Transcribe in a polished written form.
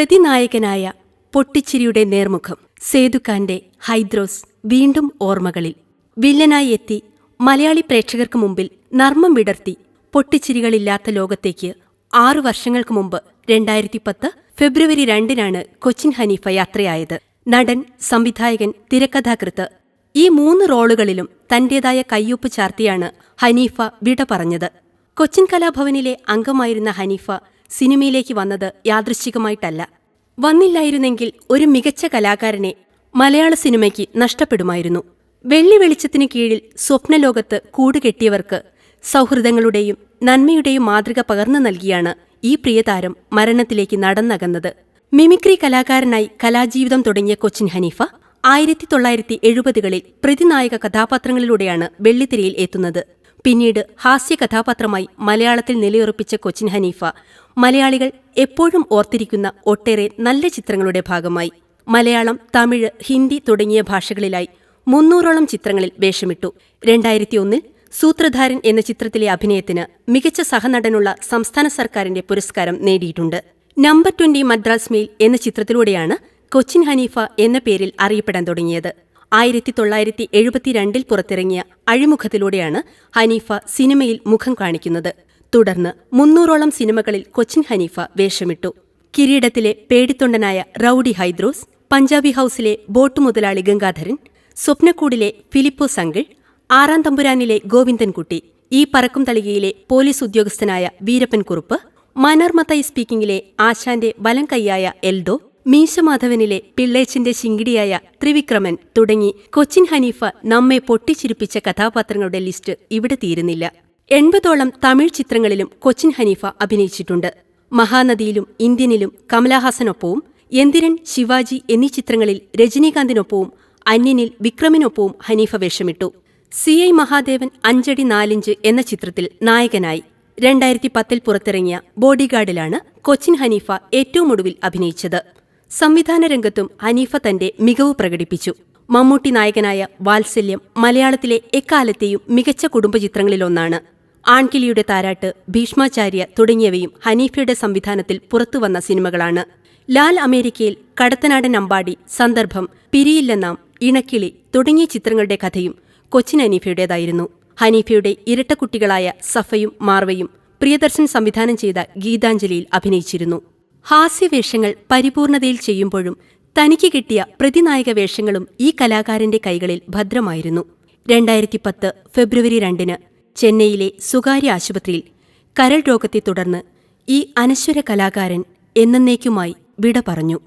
പ്രതിനായകനായ പൊട്ടിച്ചിരിയുടെ നേർമുഖം സേതുഖാന്റെ ഹൈദ്രോസ് വീണ്ടും ഓർമ്മകളിൽ. വില്ലനായി എത്തി മലയാളി പ്രേക്ഷകർക്ക് മുമ്പിൽ നർമ്മം വിടർത്തി പൊട്ടിച്ചിരികളില്ലാത്ത ലോകത്തേക്ക് 6 വർഷങ്ങൾക്ക് മുമ്പ് 2010 ഫെബ്രുവരി 2-നാണ് കൊച്ചിൻ ഹനീഫ യാത്രയായത്. നടൻ, സംവിധായകൻ, തിരക്കഥാകൃത്ത് ഈ 3 റോളുകളിലും തന്റേതായ കയ്യൊപ്പ് ചാർത്തിയാണ് ഹനീഫ വിട പറഞ്ഞത്. കൊച്ചിൻ കലാഭവനിലെ അംഗമായിരുന്ന ഹനീഫ സിനിമയിലേക്ക് വന്നത് യാദൃശ്ചികമായിട്ടല്ല. വന്നില്ലായിരുന്നെങ്കിൽ ഒരു മികച്ച കലാകാരനെ മലയാള സിനിമയ്ക്ക് നഷ്ടപ്പെടുമായിരുന്നു. വെള്ളി വെളിച്ചത്തിനു കീഴിൽ സ്വപ്നലോകത്ത് കൂടുകെട്ടിയവർക്ക് സൗഹൃദങ്ങളുടെയും നന്മയുടെയും മാതൃക പകർന്നു നൽകിയാണ് ഈ പ്രിയതാരം മരണത്തിലേക്ക് നടന്നകന്നത്. മിമിക്രി കലാകാരനായി കലാജീവിതം തുടങ്ങിയ കൊച്ചിൻ ഹനീഫ 1970-കളിൽ പ്രതിനായക കഥാപാത്രങ്ങളിലൂടെയാണ് വെള്ളിത്തിരയിൽ എത്തുന്നത്. പിന്നീട് ഹാസ്യ കഥാപാത്രമായി മലയാളത്തിൽ നിലയുറപ്പിച്ച കൊച്ചിൻ ഹനീഫ മലയാളികൾ എപ്പോഴും ഓർത്തിരിക്കുന്ന ഒട്ടേറെ നല്ല ചിത്രങ്ങളുടെ ഭാഗമായി. മലയാളം, തമിഴ്, ഹിന്ദി തുടങ്ങിയ ഭാഷകളിലായി 300ഓളം ചിത്രങ്ങളിൽ വേഷമിട്ടു. 2001-ൽ സൂത്രധാരൻ എന്ന ചിത്രത്തിലെ അഭിനയത്തിന് മികച്ച സഹനടനുള്ള സംസ്ഥാന സർക്കാരിന്റെ പുരസ്കാരം നേടിയിട്ടുണ്ട്. നമ്പർ 20 മദ്രാസ് മെയിൽ എന്ന ചിത്രത്തിലൂടെയാണ് കൊച്ചിൻ ഹനീഫ എന്ന പേരിൽ അറിയപ്പെടാൻ തുടങ്ങിയത്. 1972-ൽ പുറത്തിറങ്ങിയ അഴിമുഖത്തിലൂടെയാണ് ഹനീഫ സിനിമയിൽ മുഖം കാണിക്കുന്നത്. തുടർന്ന് 300ഓളം സിനിമകളിൽ കൊച്ചിൻ ഹനീഫ വേഷമിട്ടു. കിരീടത്തിലെ പേടിത്തൊണ്ടനായ റൌഡി ഹൈദ്രോസ്, പഞ്ചാബി ഹൌസിലെ ബോട്ട് മുതലാളി ഗംഗാധരൻ, സ്വപ്നക്കൂടിലെ ഫിലിപ്പോസ് അങ്കിൾ, ആറാം തമ്പുരാനിലെ ഗോവിന്ദൻകുട്ടി, ഈ പറക്കും തളികയിലെ പോലീസ് ഉദ്യോഗസ്ഥനായ വീരപ്പൻ കുറുപ്പ്, മനർമത്തായി സ്പീക്കിംഗിലെ ആശാന്റെ വലം കൈയായ എൽദോ, മീശമാധവനിലെ പിള്ളേച്ചിന്റെ ശിങ്കിടിയായ ത്രിവിക്രമൻ തുടങ്ങി കൊച്ചിൻ ഹനീഫ നമ്മെ പൊട്ടിച്ചിരിപ്പിച്ച കഥാപാത്രങ്ങളുടെ ലിസ്റ്റ് ഇവിടെ തീരുന്നില്ല. 80ഓളം തമിഴ് ചിത്രങ്ങളിലും കൊച്ചിൻ ഹനീഫ അഭിനയിച്ചിട്ടുണ്ട്. മഹാനദിയിലും ഇന്ത്യനിലും കമലഹാസനൊപ്പവും, എന്തിരൻ, ശിവാജി എന്നീ ചിത്രങ്ങളിൽ രജനീകാന്തിനൊപ്പവും, അന്യനിൽ വിക്രമിനൊപ്പവും ഹനീഫ വേഷമിട്ടു. CI മഹാദേവൻ 5 അടി 4 ഇഞ്ച് എന്ന ചിത്രത്തിൽ നായകനായി. 2010-ൽ പുറത്തിറങ്ങിയ ബോഡിഗാർഡിലാണ് കൊച്ചിൻ ഹനീഫ ഏറ്റവും ഒടുവിൽ അഭിനയിച്ചത്. സംവിധാന രംഗത്തും ഹനീഫ തന്റെ മികവ് പ്രകടിപ്പിച്ചു. മമ്മൂട്ടി നായകനായ വാത്സല്യം മലയാളത്തിലെ എക്കാലത്തെയും മികച്ച കുടുംബചിത്രങ്ങളിലൊന്നാണ്. ആൺകിളിയുടെ താരാട്ട്, ഭീഷ്മാചാര്യ തുടങ്ങിയവയും ഹനീഫയുടെ സംവിധാനത്തിൽ പുറത്തുവന്ന സിനിമകളാണ്. ലാൽ അമേരിക്കയിൽ, കടത്തനാടൻ അമ്പാടി, സന്ദർഭം, പിരിയില്ല നാം, ഇണക്കിളി തുടങ്ങിയ ചിത്രങ്ങളുടെ കഥയും കൊച്ചിൻ ഹനീഫയുടേതായിരുന്നു. ഹനീഫയുടെ ഇരട്ടക്കുട്ടികളായ സഫയും മാർവയും പ്രിയദർശൻ സംവിധാനം ചെയ്ത ഗീതാഞ്ജലിയിൽ അഭിനയിച്ചിരുന്നു. ഹാസ്യവേഷങ്ങൾ പരിപൂർണതയിൽ ചെയ്യുമ്പോഴും തനിക്ക് കിട്ടിയ പ്രതിനായക വേഷങ്ങളും ഈ കലാകാരന്റെ കൈകളിൽ ഭദ്രമായിരുന്നു. 2010 ഫെബ്രുവരി 2-ന് ചെന്നൈയിലെ സ്വകാര്യ ആശുപത്രിയിൽ കരൾ രോഗത്തെ തുടർന്ന് ഈ അനശ്വര കലാകാരൻ എന്നേക്കുമായി വിട പറഞ്ഞു.